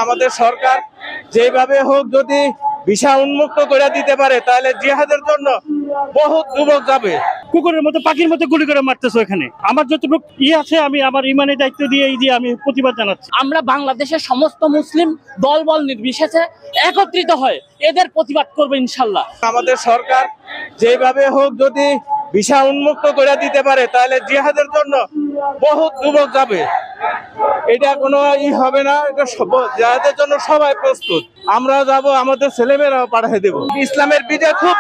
আমাদের সরকার যেভাবে হোক যদি ভিসা উন্মুক্ত করে দিতে পারে তাহলে জিহাদের জন্য বহুত যুবক যাবে। কুকুরের মতো পাখির মতো গুলি করে মারতেছে ওখানে। আমার যতটুকু আছে আমি আমার ইমানের দায়িত্ব দিয়ে আমি প্রতিবাদ জানাচ্ছি। আমরা বাংলাদেশের সমস্ত মুসলিম দলবল নির্বিশেষে একত্রিত হয় এদের প্রতিবাদ করবো ইনশাল্লাহ। আমাদের সরকার যেভাবে হোক যদি ভিসা উন্মুক্ত করে দিতে পারে তাহলে জিহাদের জন্য বহুত যুবক যাবে। এটা কোনো হবে না, এটা জিহাদের জন্য সবাই প্রস্তুত। আমরাও যাব, আমাদের ছেলেমেয়েরাও পাঠিয়ে দেব। ইসলামের বিজয় খুব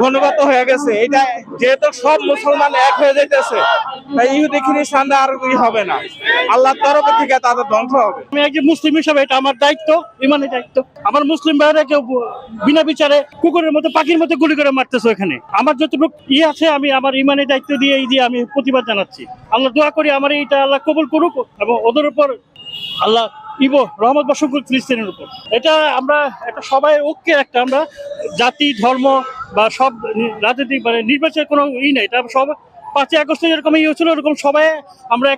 ঘনীভূত হয়ে গেছে। এটা যেহেতু সব মুসলমান এক হয়ে যাইতেছে, তাই ইহুদি খ্রিস্টানরা আর হবে না, আল্লাহর তরফ থেকে তাদের ধ্বংস হবে। আমি একজন মুসলিম হিসাবে এটা আমার দায়িত্ব, ইমানের দায়িত্ব। আমার মুসলিম ভাইরা কেউ বিনা বিচারে কুকুরের মতো পাখির মতো গুলি করে মারতেছে ওখানে। আমার যতটুকু আছে আমি আমার ইমানের দায়িত্ব দিয়ে আমি প্রতিবাদ জানাচ্ছি। আল্লাহ দোয়া করি আমার এইটা আল্লাহ কবুল করুক এবং ওদের উপর আল্লাহ রহমত বর্ষণ করুক ফিলিস্তিনের উপর। এটা আমরা একটা সবাই ঐক্যে একটা আমরা জাতি ধর্ম বা সব রাজনৈতিক মানে নির্বাচনের কোনো নেই। এটা সব 5ই আগস্টে যেরকম হয়েছিল ওরকম সবাই আমরা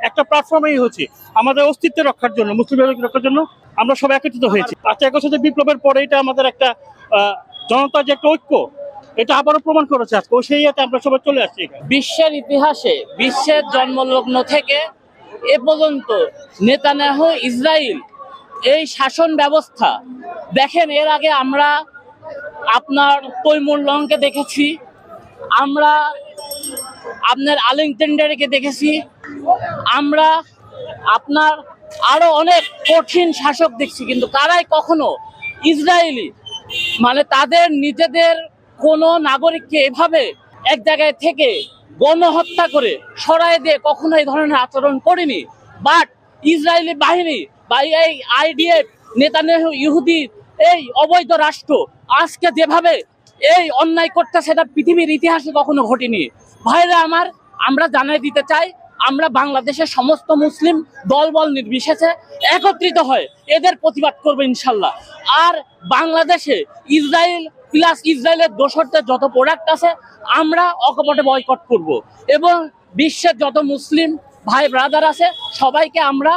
একটা প্ল্যাটফর্মেই হচ্ছি আমাদের অস্তিত্ব রক্ষার জন্য, মুসলিম রক্ষার জন্য আমরা সবাই একত্রিত হয়েছি। 5ই আগস্টের বিপ্লবের পরে এটা আমাদের একটা জনতার যে একটা ঐক্য, এটা আবারও প্রমাণ করেছে আজকে। সেই আমরা সবাই চলে আসছি। বিশ্বের ইতিহাসে বিশ্বের জন্মলগ্ন থেকে এ পর্যন্ত নেতানিয়াহু ইসরায়েল এই শাসন ব্যবস্থা দেখেন। এর আগে আমরা আপনার তৈমুর লংকে দেখেছি, আমরা আপনার আলেকজান্ডারকে দেখেছি, আমরা আপনার আরো অনেক কঠিন শাসক দেখছি, কিন্তু তারাই কখনো ইসরায়েলি মানে তাদের নিজেদের কোনো নাগরিককে এভাবে এক জায়গায় থেকে গণহত্যা করে সরায় দিয়ে কখনো এই ধরনের আচরণ করেনি। বাট ইসরায়েলি বাহিনী বা এই আইডিএফ নেতানিয়াহু ইহুদি এই অবৈধ রাষ্ট্র আজকে যেভাবে এই অন্যায় করতে সেটা পৃথিবীর ইতিহাসে কখনো ঘটেনি। ভাইরা আমার, আমরা জানাই দিতে চাই আমরা বাংলাদেশের সমস্ত মুসলিম দলবল নির্বিশেষে একত্রিত হয় এদের প্রতিবাদ করবো ইনশাল্লাহ। আর বাংলাদেশে ইসরায়েল প্লাস ইসরায়েলের দোসরদের যত প্রোডাক্ট আছে আমরা অকপটে বয়কট করব এবং বিশ্বের যত মুসলিম ভাই ব্রাদার আছে সবাইকে আমরা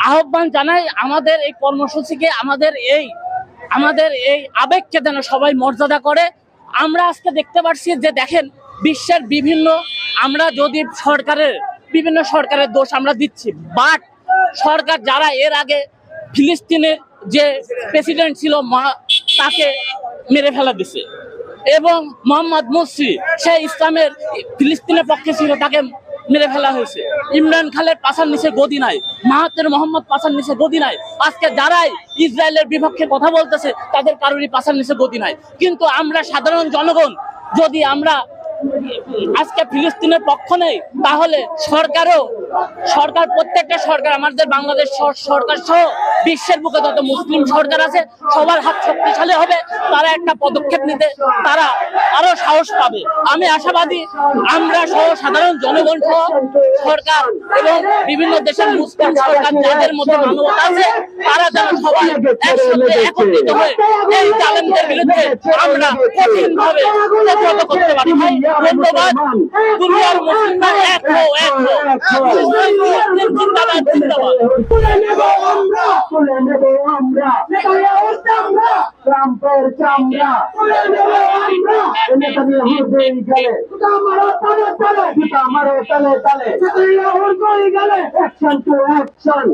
আহ্বান জানাই আমাদের এই কর্মসূচিকে, আমাদের এই আবেগকে যেন সবাই মর্যাদা করে। আমরা আজকে দেখতে পাচ্ছি যে দেখেন বিশ্বের আমরা যদি বিভিন্ন সরকারের দোষ আমরা দিচ্ছি, বাট সরকার যারা এর আগে ফিলিস্তিনের যে প্রেসিডেন্ট ছিল তাকে মেরে ফেলা দিছে এবং মোহাম্মদ মুরসি সে ইসলামের ফিলিস্তিনের পক্ষে ছিল, তাকে মেরে ফেলা হয়েছে। ইমরান খানের পাছার নিচে গদি নাই, মাহাতির মোহাম্মদ পাছার নিচে গদি নাই। আজকে যারাই ইসরায়েলের বিপক্ষে কথা বলতেছে তাদের কারোরই পাছার নিচে গদি নাই। কিন্তু আমরা সাধারণ জনগণ যদি আমরা আজকে ফিলিস্তিনের পক্ষ নেই তাহলে সরকার প্রত্যেকটা সরকার আমাদের বাংলাদেশ সরকার সহ বিশ্বের বুকে যত মুসলিম সরকার আছে সবার হাত শক্তিশালী হবে, তারা একটা পদক্ষেপ নিতে তারা আরো সাহস পাবে। আমি আশাবাদী আমরা সহ সাধারণ জনগণ সহ সরকার এবং বিভিন্ন দেশের মুসলিম সরকার যাদের মধ্যে মানবতা আছে তারা যেন সবাই একসাথে একত্রিত হয়ে এই জালেমদের বিরুদ্ধে আমরা কঠিনভাবে প্রতিহত করতে পারি। ধন্যবাদ। দুনিয়ার মুসলিমরা এক হও, এক হও। জিন্দাবাদ, জিন্দাবাদ। ট্রাম্পের চামড়া আমারও তলে তলে অ্যাকশন টু অ্যাকশন।